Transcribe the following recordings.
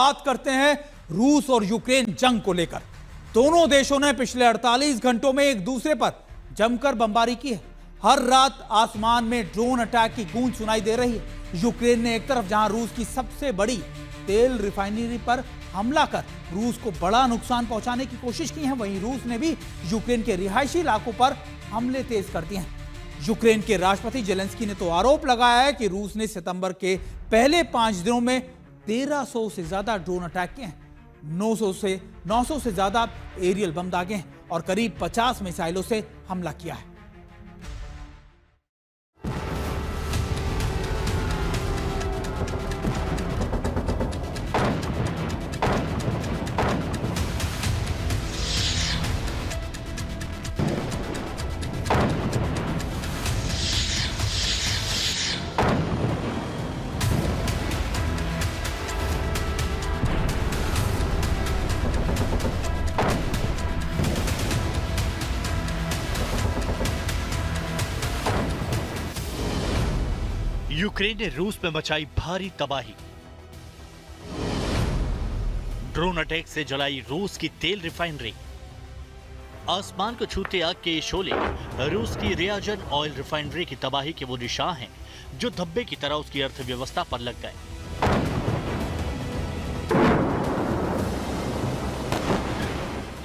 बात करते हैं रूस और यूक्रेन जंग को लेकर। दोनों देशों ने पिछले 48 घंटों में एक दूसरे पर जमकर बमबारी की है। हर रात आसमान में ड्रोन अटैक की गूंज सुनाई दे रही है। यूक्रेन ने एक तरफ जहां रूस की सबसे बड़ी तेल रिफाइनरी पर हमला कर रूस को बड़ा नुकसान पहुंचाने की कोशिश की है, वहीं रूस ने भी यूक्रेन के रिहायशी इलाकों पर हमले तेज कर दिए हैं। यूक्रेन के राष्ट्रपति जेलेंस्की ने तो आरोप लगाया है कि रूस ने सितंबर के पहले 5 दिनों में 1300 से ज्यादा ड्रोन अटैक किए हैं, 900 से ज्यादा एरियल बम दागे हैं और करीब 50 मिसाइलों से हमला किया है। यूक्रेन ने रूस में मचाई भारी तबाही। ड्रोन अटैक से जलाई रूस की तेल रिफाइनरी। आसमान को छूते आग के शोले रूस की रियाजन ऑयल रिफाइनरी की तबाही के वो निशान हैं जो धब्बे की तरह उसकी अर्थव्यवस्था पर लग गए।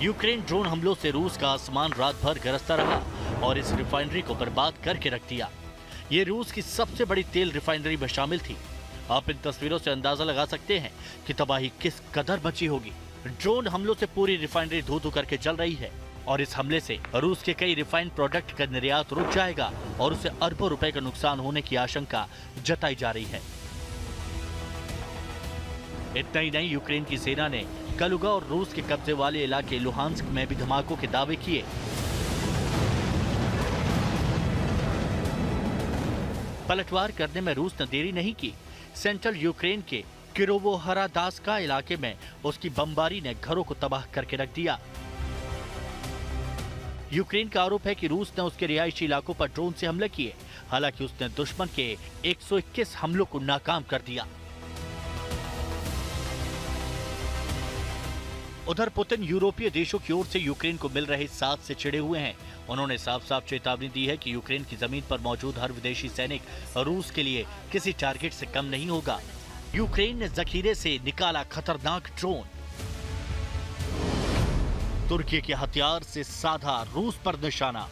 यूक्रेन ड्रोन हमलों से रूस का आसमान रात भर गरजता रहा और इस रिफाइनरी को बर्बाद करके रख दिया। ये रूस की सबसे बड़ी तेल रिफाइनरी में शामिल थी। आप इन तस्वीरों से अंदाजा लगा सकते हैं कि तबाही किस कदर मची होगी। ड्रोन हमलों से पूरी रिफाइनरी धू धू करके जल रही है और इस हमले से रूस के कई रिफाइंड प्रोडक्ट का निर्यात रुक जाएगा और उसे अरबों रुपए का नुकसान होने की आशंका जताई जा रही है। इतना ही नहीं, यूक्रेन की सेना ने कलुगा और रूस के कब्जे वाले इलाके लुहांस्क में भी धमाकों के दावे किए। पलटवार करने में रूस ने देरी नहीं की। सेंट्रल यूक्रेन के किरोवोहरादास्का इलाके में उसकी बमबारी ने घरों को तबाह करके रख दिया। यूक्रेन का आरोप है कि रूस ने उसके रिहायशी इलाकों पर ड्रोन से हमले किए, हालांकि उसने दुश्मन के 121 हमलों को नाकाम कर दिया। उधर पुतिन यूरोपीय देशों की ओर से यूक्रेन को मिल रहे साथ से चिढ़े हुए हैं। उन्होंने साफ साफ चेतावनी दी है कि यूक्रेन की जमीन पर मौजूद हर विदेशी सैनिक रूस के लिए किसी टारगेट से कम नहीं होगा। यूक्रेन ने जखीरे से निकाला खतरनाक ड्रोन। तुर्की के हथियार से साधा रूस पर निशाना।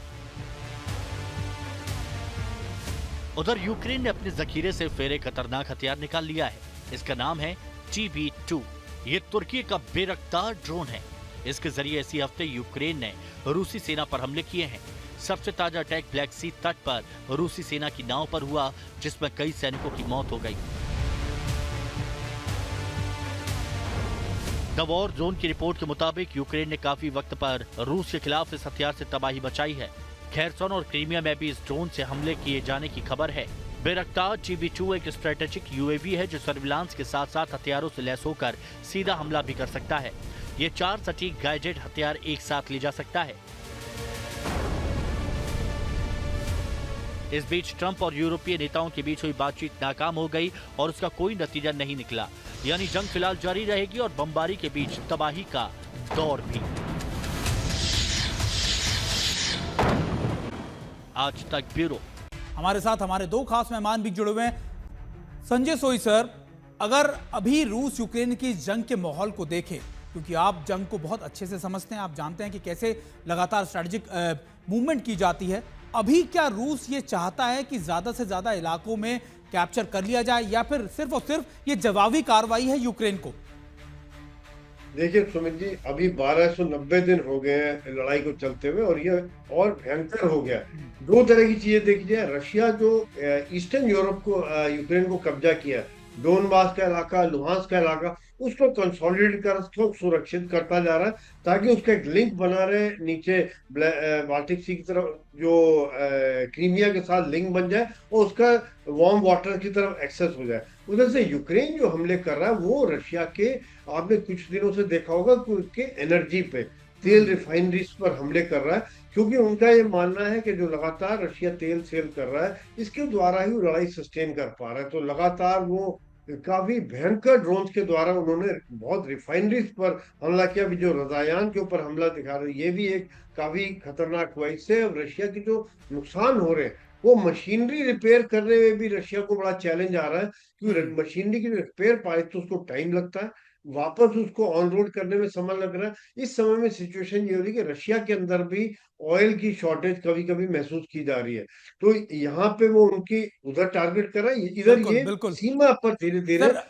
उधर यूक्रेन ने अपने जखीरे से फेरे खतरनाक हथियार निकाल लिया है। इसका नाम है TB2। ये तुर्की का बेरफ्तार ड्रोन है। इसके जरिए इसी हफ्ते यूक्रेन ने रूसी सेना पर हमले किए हैं। सबसे ताजा अटैक ब्लैक सी तट पर रूसी सेना की नाव पर हुआ, जिसमें कई सैनिकों की मौत हो गई। द वॉर जोन की रिपोर्ट के मुताबिक यूक्रेन ने काफी वक्त पर रूस के खिलाफ इस हथियार से तबाही मचाई है। खेरसन और क्रीमिया में भी इस ड्रोन से हमले किए जाने की खबर है। बेरफ्तार TB2 एक स्ट्रेटेजिक UAV है जो सर्विलांस के साथ साथ हथियारों से लैस होकर सीधा हमला भी कर सकता है। ये 4 सटीक गाइडेड हथियार एक साथ ले जा सकता है। इस बीच ट्रंप और यूरोपीय नेताओं के बीच हुई बातचीत नाकाम हो गई और उसका कोई नतीजा नहीं निकला। यानी जंग फिलहाल जारी रहेगी और बमबारी के बीच तबाही का दौर भी। आज तक ब्यूरो। हमारे साथ हमारे 2 खास मेहमान भी जुड़े हुए हैं। संजय सोई सर, अगर अभी रूस यूक्रेन की जंग के माहौल को देखें, क्योंकि आप जंग को बहुत अच्छे से समझते हैं, आप जानते हैं कि कैसे लगातार स्ट्रेटेजिक मूवमेंट की जाती है, अभी क्या रूस ये चाहता है कि ज्यादा से ज्यादा इलाकों में कैप्चर कर लिया जाए या फिर सिर्फ और सिर्फ ये जवाबी कार्रवाई है यूक्रेन को? देखिए सुमित जी, अभी 1290 दिन हो गए हैं लड़ाई को चलते हुए और ये और भयंकर हो गया। 2 तरह की चीजें देखी जाए। रशिया जो ईस्टर्न यूरोप को यूक्रेन को कब्जा किया, डोनबास का इलाका, लुहांस का इलाका, उसको कंसोलिडेट कर उसको सुरक्षित करता जा रहा है ताकि उसका एक लिंक बना रहे नीचे बाल्टिक सी की तरफ, जो क्रीमिया के साथ लिंक बन जाए और उसका वार्म वाटर की तरफ एक्सेस हो जाए। उधर से यूक्रेन जो हमले कर रहा है वो रशिया के, आपने कुछ दिनों से देखा होगा कि उसके एनर्जी पे, तेल रिफाइनरीज पर हमले कर रहा है, क्योंकि उनका ये मानना है कि जो लगातार रशिया तेल सेल कर रहा है इसके द्वारा ही वो लड़ाई सस्टेन कर पा रहा है। तो लगातार वो काफी भयंकर ड्रोन के द्वारा उन्होंने बहुत रिफाइनरीज पर हमला किया। अभी जो रजायान के ऊपर हमला दिखा रहे, ये भी एक काफी खतरनाक हुआ। इससे अब रशिया की जो नुकसान हो रहे हैं, वो मशीनरी रिपेयर करने में भी रशिया को बड़ा चैलेंज आ रहा है, क्योंकि मशीनरी की रिपेयर पाए तो उसको टाइम लगता है, वापस उसको ऑन रोड करने में समय लग रहा है। इस समय में सिचुएशन ये हो रही है कि रशिया के अंदर भी ऑयल की शॉर्टेज कभी कभी महसूस की जा रही है। तो यहाँ पे वो उनकी उधर टारगेट कर रहा है, इधर बिल्कुल ये बिल्कुल सीमा पर धीरे धीरे सर